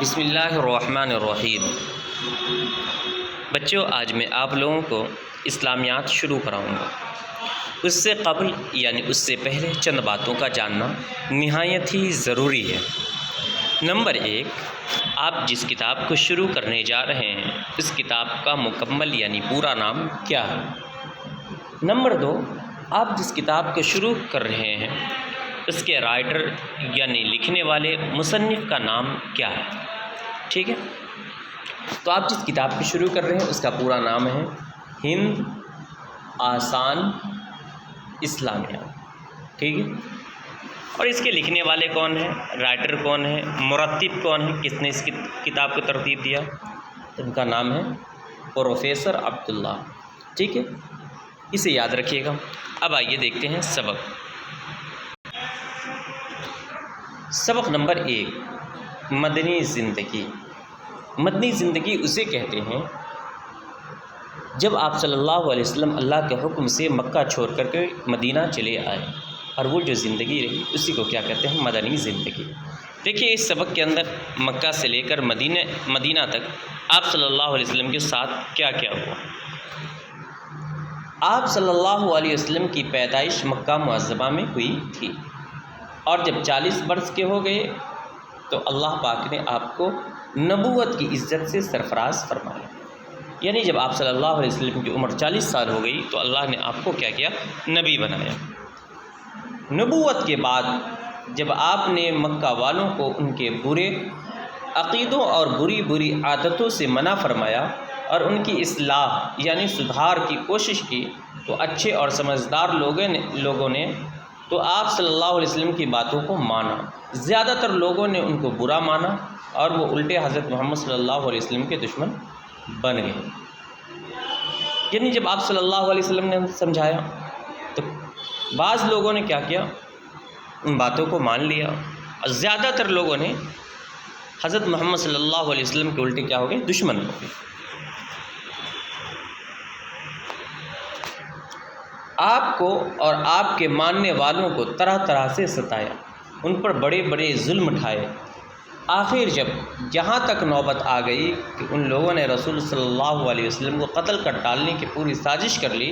بسم اللہ الرحمن الرحیم۔ بچوں، آج میں آپ لوگوں کو اسلامیات شروع کراؤں گا۔ اس سے قبل یعنی اس سے پہلے چند باتوں کا جاننا نہایت ہی ضروری ہے۔ نمبر 1، آپ جس کتاب کو شروع کرنے جا رہے ہیں اس کتاب کا مکمل یعنی پورا نام کیا ہے؟ نمبر 2، آپ جس کتاب کو شروع کر رہے ہیں اس کے رائٹر یعنی لکھنے والے مصنف کا نام کیا ہے؟ ٹھیک ہے، تو آپ جس کتاب کو شروع کر رہے ہیں اس کا پورا نام ہے ہند آسان اسلامیات۔ ٹھیک ہے، اور اس کے لکھنے والے کون ہیں، رائٹر کون ہیں، مرتب کون ہیں، کس نے اس کتاب کو ترتیب دیا؟ ان کا نام ہے پروفیسر عبداللہ۔ ٹھیک ہے، اسے یاد رکھیے گا۔ اب آئیے دیکھتے ہیں سبق نمبر 1، مدنی زندگی۔ مدنی زندگی اسے کہتے ہیں جب آپ صلی اللہ علیہ وسلم اللہ کے حکم سے مکہ چھوڑ کر کے مدینہ چلے آئے، اور وہ جو زندگی رہی اسی کو کیا کہتے ہیں؟ مدنی زندگی۔ دیکھیے اس سبق کے اندر مکہ سے لے کر مدینہ تک آپ صلی اللہ علیہ وسلم کے ساتھ کیا کیا ہوا۔ آپ صلی اللہ علیہ وسلم کی پیدائش مکہ معظمہ میں ہوئی تھی، اور جب 40 برس کے ہو گئے تو اللہ پاک نے آپ کو نبوت کی عزت سے سرفراز فرمایا۔ یعنی جب آپ صلی اللہ علیہ وسلم کی عمر 40 سال ہو گئی تو اللہ نے آپ کو کیا کیا؟ نبی بنایا۔ نبوت کے بعد جب آپ نے مکہ والوں کو ان کے برے عقیدوں اور بری عادتوں سے منع فرمایا اور ان کی اصلاح یعنی سدھار کی کوشش کی، تو اچھے اور سمجھدار لوگوں نے تو آپ صلی اللہ علیہ وسلم کی باتوں کو مانا۔ زیادہ تر لوگوں نے ان کو برا مانا اور وہ الٹے حضرت محمد صلی اللہ علیہ وسلم کے دشمن بن گئے۔ یعنی جب آپ صلی اللہ علیہ وسلم نے سمجھایا تو بعض لوگوں نے کیا کیا؟ ان باتوں کو مان لیا، اور زیادہ تر لوگوں نے حضرت محمد صلی اللہ علیہ وسلم کے الٹے کیا ہو گئے؟ دشمن ہو گئے۔ آپ کو اور آپ کے ماننے والوں کو طرح طرح سے ستایا، ان پر بڑے بڑے ظلم اٹھائے۔ آخر جب یہاں تک نوبت آ گئی کہ ان لوگوں نے رسول صلی اللہ علیہ وسلم کو قتل کر ڈالنے کی پوری سازش کر لی،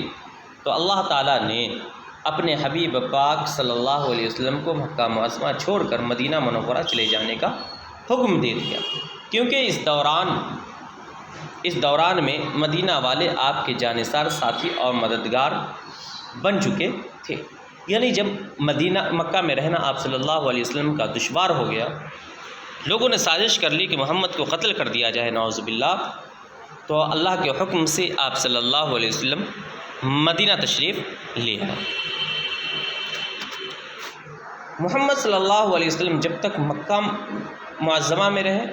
تو اللہ تعالیٰ نے اپنے حبیب پاک صلی اللہ علیہ وسلم کو مکہ معظمہ چھوڑ کر مدینہ منورہ چلے جانے کا حکم دے دیا، کیونکہ اس دوران میں مدینہ والے آپ کے جانثار ساتھی اور مددگار بن چکے تھے۔ یعنی جب مکہ میں رہنا آپ صلی اللہ علیہ وسلم کا دشوار ہو گیا، لوگوں نے سازش کر لی کہ محمد کو قتل کر دیا جائے نعوذ باللہ، تو اللہ کے حکم سے آپ صلی اللہ علیہ وسلم مدینہ تشریف لے آئے۔ محمد صلی اللہ علیہ وسلم جب تک مکہ معظمہ میں رہے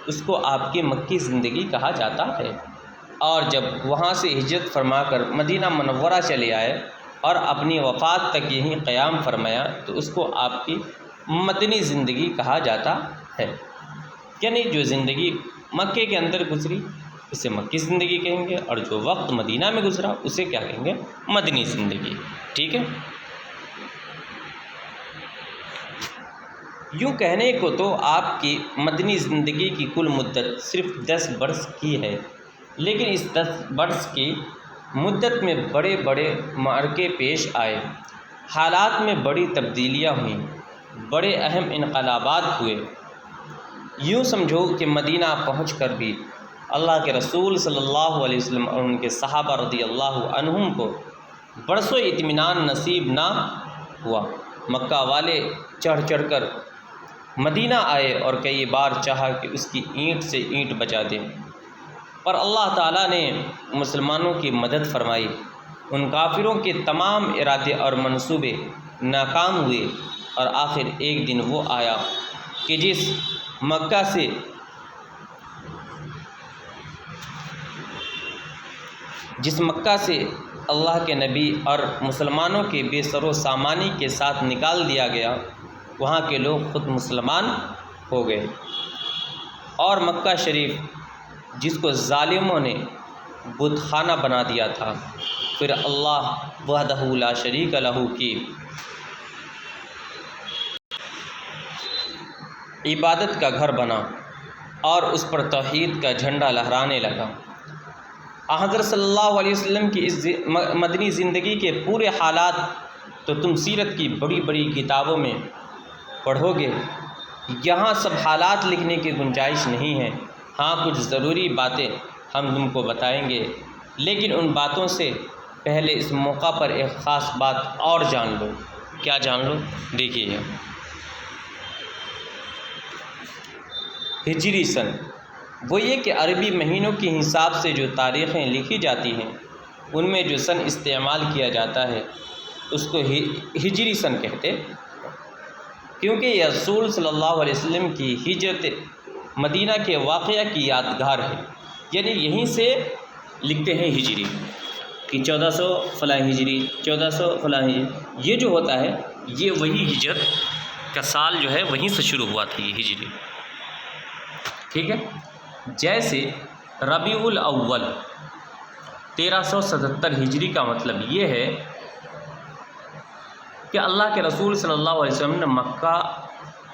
اس کو آپ کی مکی زندگی کہا جاتا ہے، اور جب وہاں سے ہجرت فرما کر مدینہ منورہ چلے آئے اور اپنی وفات تک یہیں قیام فرمایا تو اس کو آپ کی مدنی زندگی کہا جاتا ہے۔ یعنی جو زندگی مکے کے اندر گزری اسے مکی زندگی کہیں گے، اور جو وقت مدینہ میں گزرا اسے کیا کہیں گے؟ مدنی زندگی۔ ٹھیک ہے، یوں کہنے کو تو آپ کی مدنی زندگی کی کل مدت صرف 10 برس کی ہے، لیکن اس 10 برس کی مدت میں بڑے بڑے معرکے پیش آئے، حالات میں بڑی تبدیلیاں ہوئیں، بڑے اہم انقلابات ہوئے۔ یوں سمجھو کہ مدینہ پہنچ کر بھی اللہ کے رسول صلی اللہ علیہ وسلم اور ان کے صحابہ رضی اللہ عنہم کو برسوں اطمینان نصیب نہ ہوا۔ مکہ والے چڑھ چڑھ کر مدینہ آئے اور کئی بار چاہا کہ اس کی اینٹ سے اینٹ بچا دیں، پر اللہ تعالیٰ نے مسلمانوں کی مدد فرمائی۔ ان کافروں کے تمام ارادے اور منصوبے ناکام ہوئے، اور آخر ایک دن وہ آیا کہ جس مکہ سے اللہ کے نبی اور مسلمانوں کے بے سر و سامانی کے ساتھ نکال دیا گیا، وہاں کے لوگ خود مسلمان ہو گئے، اور مکہ شریف جس کو ظالموں نے بت خانہ بنا دیا تھا، پھر اللہ وحدہ لا شریک لہ کی عبادت کا گھر بنا، اور اس پر توحید کا جھنڈا لہرانے لگا۔ حضرت صلی اللہ علیہ وسلم کی اس مدنی زندگی کے پورے حالات تو تم سیرت کی بڑی بڑی کتابوں میں پڑھو گے، یہاں سب حالات لکھنے کی گنجائش نہیں ہے۔ ہاں کچھ ضروری باتیں ہم تم کو بتائیں گے، لیکن ان باتوں سے پہلے اس موقع پر ایک خاص بات اور جان لو۔ کیا جان لو؟ دیکھیے، ہجری سن وہ یہ کہ عربی مہینوں کے حساب سے جو تاریخیں لکھی جاتی ہیں ان میں جو سن استعمال کیا جاتا ہے اس کو ہجری سن کہتے، کیونکہ یہ رسول صلی اللہ علیہ وسلم کی ہجرت مدینہ کے واقعہ کی یادگار ہے، یعنی یہیں سے لکھتے ہیں ہجری کہ 1400 فلاں ہجری، 1400 فلاں ہجری، یہ جو ہوتا ہے یہ وہی ہجرت کا سال جو ہے وہیں سے شروع ہوا تھا یہ ہجری، ٹھیک ہے۔ جیسے ربیع الاول 1377 ہجری کا مطلب یہ ہے کہ اللہ کے رسول صلی اللہ علیہ وسلم نے مکہ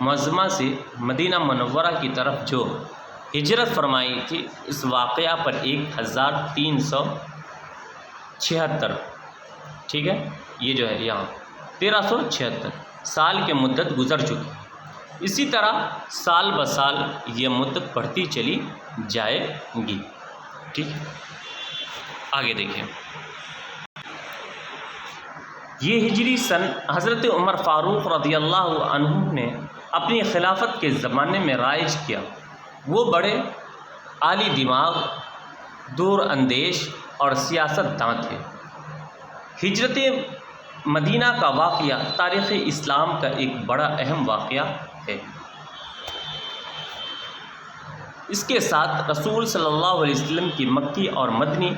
معظمہ سے مدینہ منورہ کی طرف جو ہجرت فرمائی تھی، اس واقعہ پر 1376، ٹھیک ہے، یہ جو ہے یہاں 1376 سال کی مدت گزر چکی۔ اسی طرح سال بہ سال یہ مدت بڑھتی چلی جائے گی، ٹھیک ہے۔ آگے دیکھیں، یہ ہجری سن حضرت عمر فاروق رضی اللہ عنہ نے اپنی خلافت کے زمانے میں رائج کیا۔ وہ بڑے عالی دماغ، دور اندیش اور سیاست داں تھے۔ ہجرت مدینہ کا واقعہ تاریخ اسلام کا ایک بڑا اہم واقعہ ہے۔ اس کے ساتھ رسول صلی اللہ علیہ وسلم کی مکی اور مدنی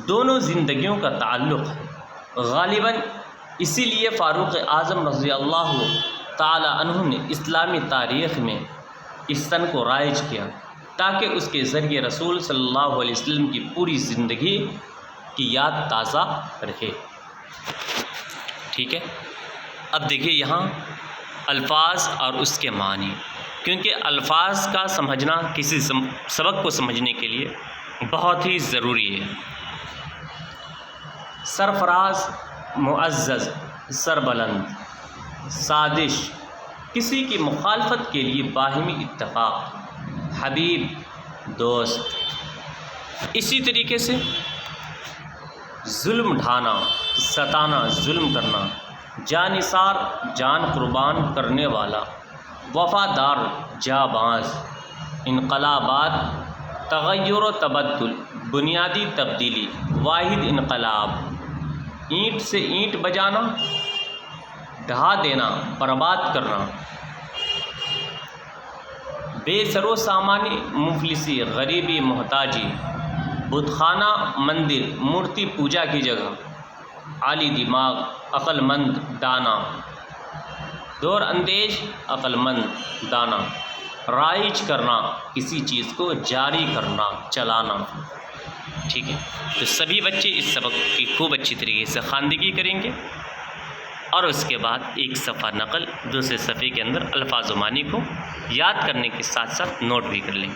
دونوں زندگیوں کا تعلق ہے۔ غالباً اسی لیے فاروق اعظم رضی اللہ تعالی عنہ نے اسلامی تاریخ میں اس سن کو رائج کیا تاکہ اس کے ذریعے رسول صلی اللہ علیہ وسلم کی پوری زندگی کی یاد تازہ رہے، ٹھیک ہے۔ اب دیکھیے یہاں الفاظ اور اس کے معنی، کیونکہ الفاظ کا سمجھنا کسی سبق کو سمجھنے کے لیے بہت ہی ضروری ہے۔ سرفراز، معزز، سربلند، سازش، کسی کی مخالفت کے لیے باہمی اتفاق، حبیب، دوست۔ اسی طریقے سے ظلم ڈھانا، ستانا، ظلم کرنا، جانثار، جان قربان کرنے والا، وفادار، جانباز، انقلابات، تغیر و تبدل، بنیادی تبدیلی، واحد انقلاب، اینٹ سے اینٹ بجانا، ڈھا دینا، برباد کرنا، بے سر و سامانی، مفلسی، غریبی، محتاجی، بت خانہ، مندر، مورتی پوجا کی جگہ، عالی دماغ، عقل مند، دانا، دور اندیش، عقل مند، دانا، رائج کرنا، کسی چیز کو جاری کرنا، چلانا، ٹھیک ہے۔ تو سبھی بچے اس سبق کی خوب اچھی طریقے سے خواندگی کریں گے اور اس کے بعد ایک صفحہ نقل، دوسرے صفحے کے اندر الفاظ و معنی کو یاد کرنے کے ساتھ ساتھ نوٹ بھی کر لیں گے۔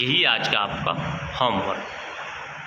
یہی آج کا آپ کا ہوم ورک۔